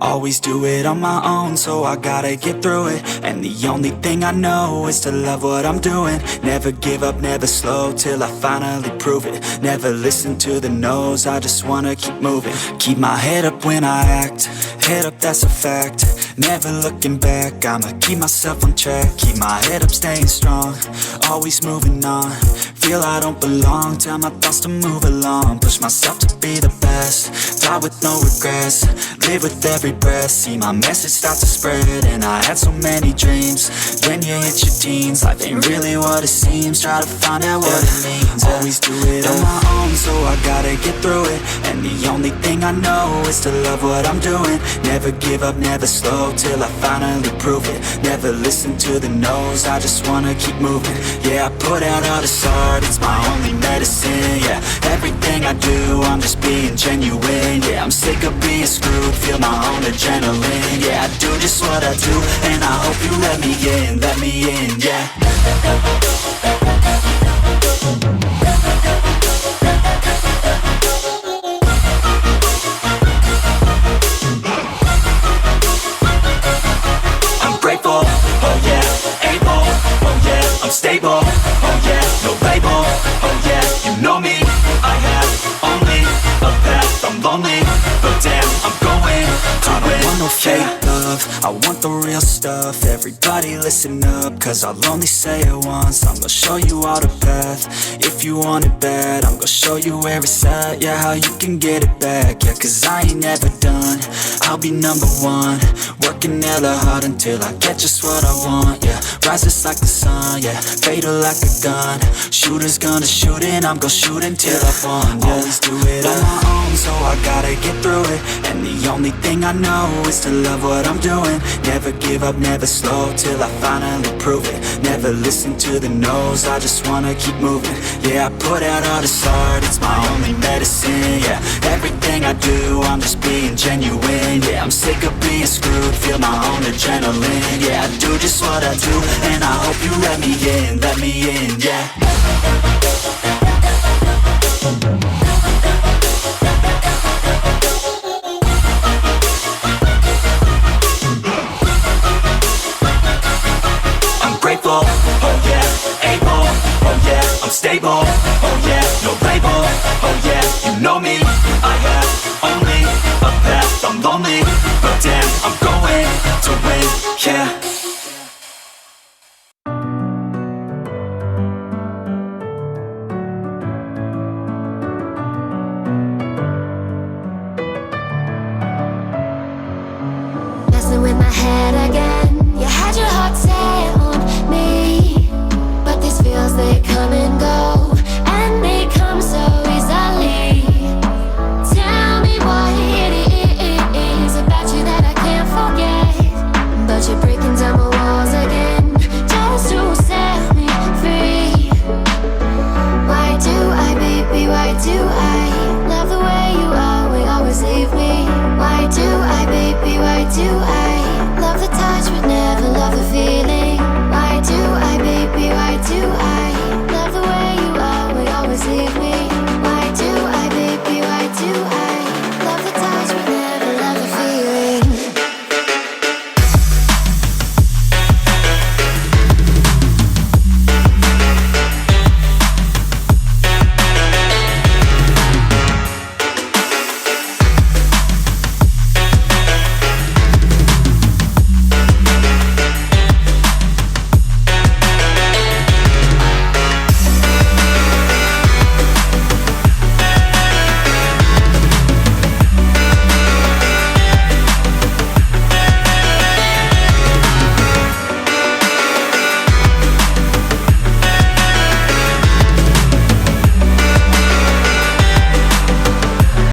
Always do it on my own, so I gotta get through it. And the only thing I know is to love what I'm doing. Never give up, never slow, till I finally prove it. Never listen to the no's, I just wanna keep moving. Keep my head up when I act, head up, that's a fact. Never looking back, I'ma keep myself on track. Keep my head up, staying strong, always moving on. Feel I don't belong, tell my thoughts to move along. Push myself to be the best, die with no regrets. Live with every breath, see my message start to spread. And I had so many dreams, when you hit your teens, life ain't really what it seems. Try to find out what it means. Always do it on my own, so I gotta get through it. And the only thing I know is to love what I'm doing. Never give up, never slow, till I finally prove it. Never listen to the no's, I just wanna keep moving. Yeah, I put out all this art, it's my only medicine. Yeah, everything I do, I'm just being genuine. Yeah, I'm sick of being screwed, feel my own adrenaline. Yeah, I do just what I do, and I hope you let me in, yeah. I'm stable, oh yeah, no label, oh yeah, you know me. I have only a path, I'm lonely, but damn, I'm going to I don't want no fake love, I want the real stuff. Everybody listen up, cause I'll only say it once. I'm gonna show you all the path, if you want it bad. I'm gonna show you where it's at, yeah, how you can get it back. Yeah, cause I ain't never done, I'll be number one. Working hella hard until I get just what I want, yeah. Rises like the sun, yeah, fatal like a gun. Shooter's gonna shoot and I'm gonna shoot until I won, yeah. Always do it on my own, so I gotta get through it. And the only thing I know is to love what I'm doing. Never give up, never slow, till I finally prove it. Never listen to the no's, I just wanna keep moving. Yeah, I put out all this art, it's my only medicine. Yeah, everything I do, I'm just being genuine. Yeah, I'm sick of being screwed, feel my own adrenaline. Yeah, I do just what I do, and I hope you let me in, yeah. I'm grateful, oh yeah, able, oh yeah, I'm stable, oh yeah, no label, oh yeah, you know me.